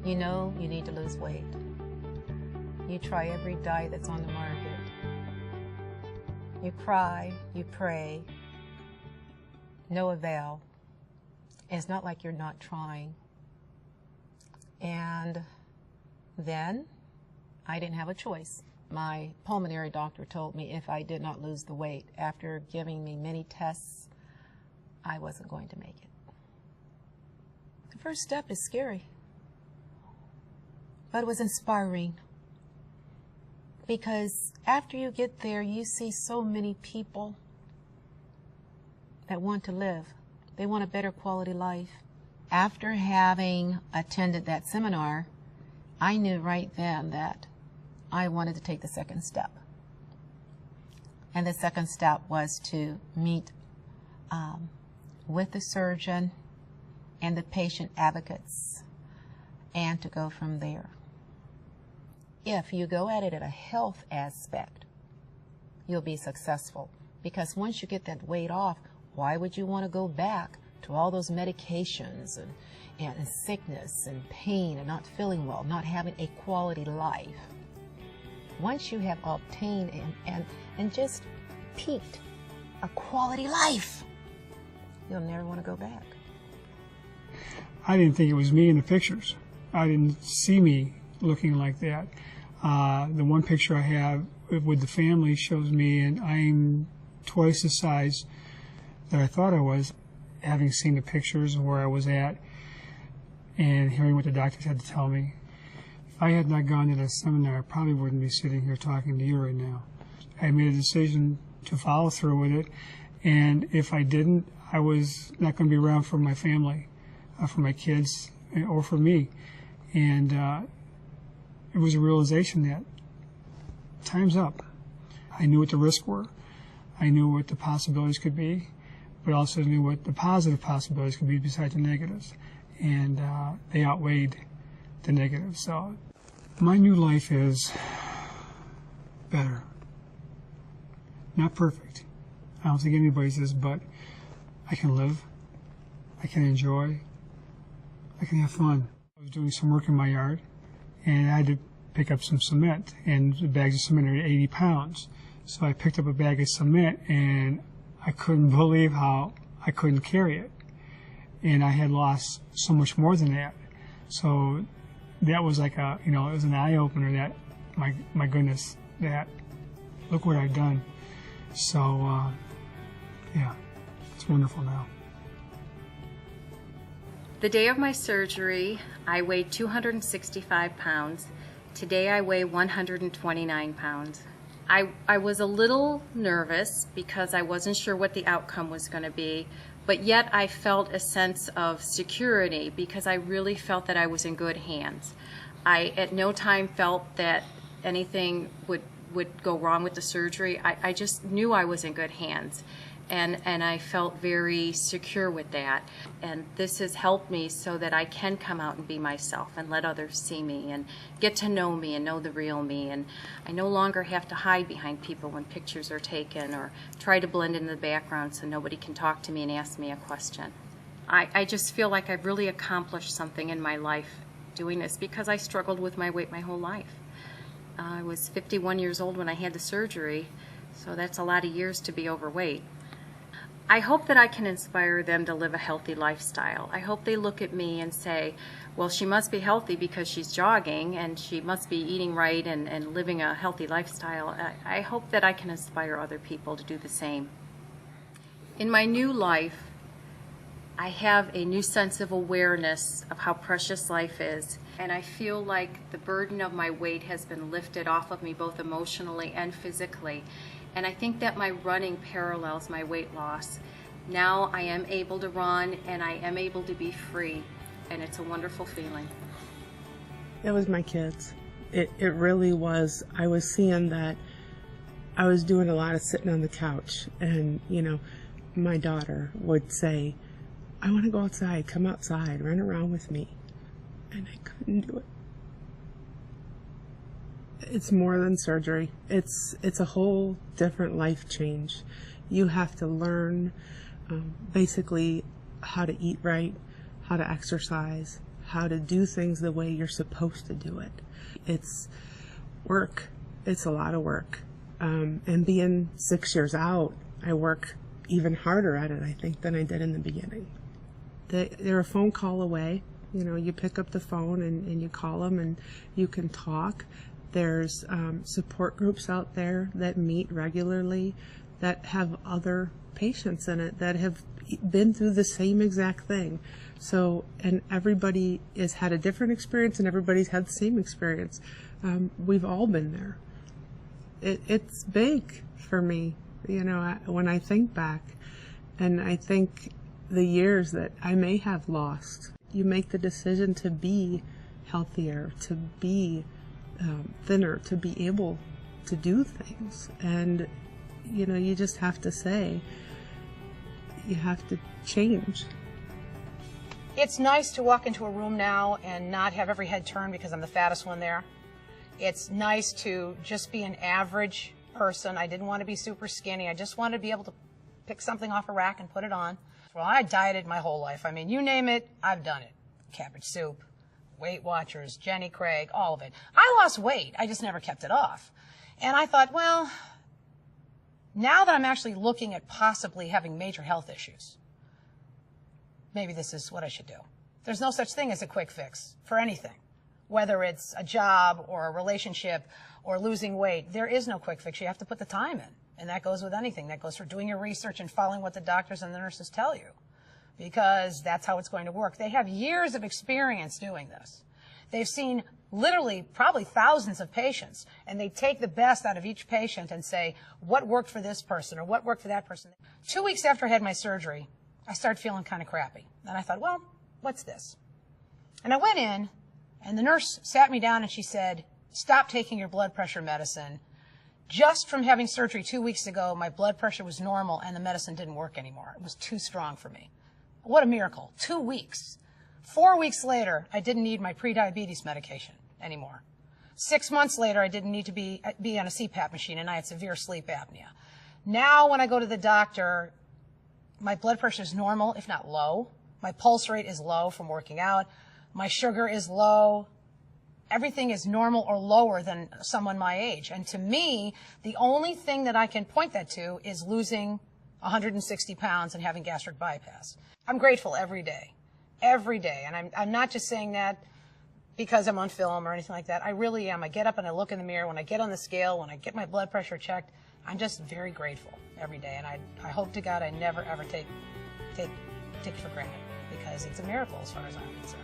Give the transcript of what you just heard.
You know you need to lose weight. You try every diet that's on the market. You cry, you pray, no avail. It's not like you're not trying. And then I didn't have a choice. My pulmonary doctor told me if I did not lose the weight, after giving me many tests, I wasn't going to make it. The first step is scary, but it was inspiring. Because after you get there, you see so many people that want to live. They want a better quality life. After having attended that seminar, I knew right then that I wanted to take the second step. And the second step was to meet with the surgeon and the patient advocates and to go from there. If you go at it at a health aspect, you'll be successful. Because once you get that weight off, why would you want to go back to all those medications and sickness and pain and not feeling well, not having a quality life? Once you have obtained and just peaked a quality life, you'll never want to go back. I didn't think it was me in the pictures. I didn't see me looking like that. The one picture I have with the family shows me, and I'm twice the size that I thought I was, having seen the pictures of where I was at and hearing what the doctors had to tell me. If I had not gone to that seminar, I probably wouldn't be sitting here talking to you right now. I made a decision to follow through with it, and if I didn't, I was not going to be around for my family, for my kids, or for me. And it was a realization that time's up. I knew what the risks were. I knew what the possibilities could be, but also knew what the positive possibilities could be besides the negatives. And they outweighed the negatives. So my new life is better. Not perfect. I don't think anybody's is, but I can live. I can enjoy. I can have fun. I was doing some work in my yard, and I had to pick up some cement, and the bags of cement are 80 pounds. So I picked up a bag of cement, and I couldn't believe how I couldn't carry it. And I had lost so much more than that. So that was like it was an eye-opener that, my goodness, that, look what I've done. So, yeah, it's wonderful now. The day of my surgery, I weighed 265 pounds. Today I weigh 129 pounds. I was a little nervous because I wasn't sure what the outcome was going to be, but yet I felt a sense of security because I really felt that I was in good hands. I at no time felt that anything would go wrong with the surgery. I just knew I was in good hands. And I felt very secure with that. And this has helped me so that I can come out and be myself and let others see me and get to know me and know the real me. And I no longer have to hide behind people when pictures are taken or try to blend in the background so nobody can talk to me and ask me a question. I just feel like I've really accomplished something in my life doing this because I struggled with my weight my whole life. I was 51 years old when I had the surgery, so that's a lot of years to be overweight. I hope that I can inspire them to live a healthy lifestyle. I hope they look at me and say, well, she must be healthy because she's jogging and she must be eating right and living a healthy lifestyle. I hope that I can inspire other people to do the same. In my new life, I have a new sense of awareness of how precious life is, and I feel like the burden of my weight has been lifted off of me both emotionally and physically. And I think that my running parallels my weight loss. Now I am able to run and I am able to be free, and it's a wonderful feeling. It was my kids. It really was. I was seeing that I was doing a lot of sitting on the couch, and my daughter would say, I want to go outside, come outside, run around with me. And I couldn't do it. It's more than surgery. It's a whole different life change. You have to learn basically how to eat right, how to exercise, how to do things the way you're supposed to do it. It's work. It's a lot of work. And being 6 years out, I work even harder at it, I think, than I did in the beginning. They're a phone call away. You know, you pick up the phone and you call them and you can talk. There's support groups out there that meet regularly that have other patients in it that have been through the same exact thing. So, and everybody has had a different experience and everybody's had the same experience. We've all been there. It's big for me, you know, when I think back, and I think the years that I may have lost. You make the decision to be healthier, to be thinner, to be able to do things. And, you know, you just have to say, you have to change. It's nice to walk into a room now and not have every head turned because I'm the fattest one there. It's nice to just be an average person. I didn't want to be super skinny. I just wanted to be able to pick something off a rack and put it on. Well, I dieted my whole life. I mean, you name it, I've done it. Cabbage soup, Weight Watchers, Jenny Craig, all of it. I lost weight. I just never kept it off. And I thought, well, now that I'm actually looking at possibly having major health issues, maybe this is what I should do. There's no such thing as a quick fix for anything. Whether it's a job or a relationship or losing weight, there is no quick fix. You have to put the time in. And that goes with anything. That goes for doing your research and following what the doctors and the nurses tell you, because that's how it's going to work. They have years of experience doing this. They've seen literally probably thousands of patients, and they take the best out of each patient and say, what worked for this person or what worked for that person. 2 weeks after I had my surgery, I started feeling kind of crappy. And I thought, well, what's this? And I went in, and the nurse sat me down and she said, stop taking your blood pressure medicine. Just from having surgery 2 weeks ago, my blood pressure was normal and the medicine didn't work anymore. It was too strong for me. What a miracle. 2 weeks. 4 weeks later, I didn't need my prediabetes medication anymore. 6 months later, I didn't need to be on a CPAP machine, and I had severe sleep apnea. Now when I go to the doctor, my blood pressure is normal, if not low. My pulse rate is low from working out. My sugar is low. Everything is normal or lower than someone my age. And to me, the only thing that I can point that to is losing 160 pounds and having gastric bypass. I'm grateful every day. Every day. And I'm not just saying that because I'm on film or anything like that. I really am. I get up and I look in the mirror. When I get on the scale, when I get my blood pressure checked, I'm just very grateful every day. And I hope to God I never, ever take it for granted, because it's a miracle as far as I'm concerned.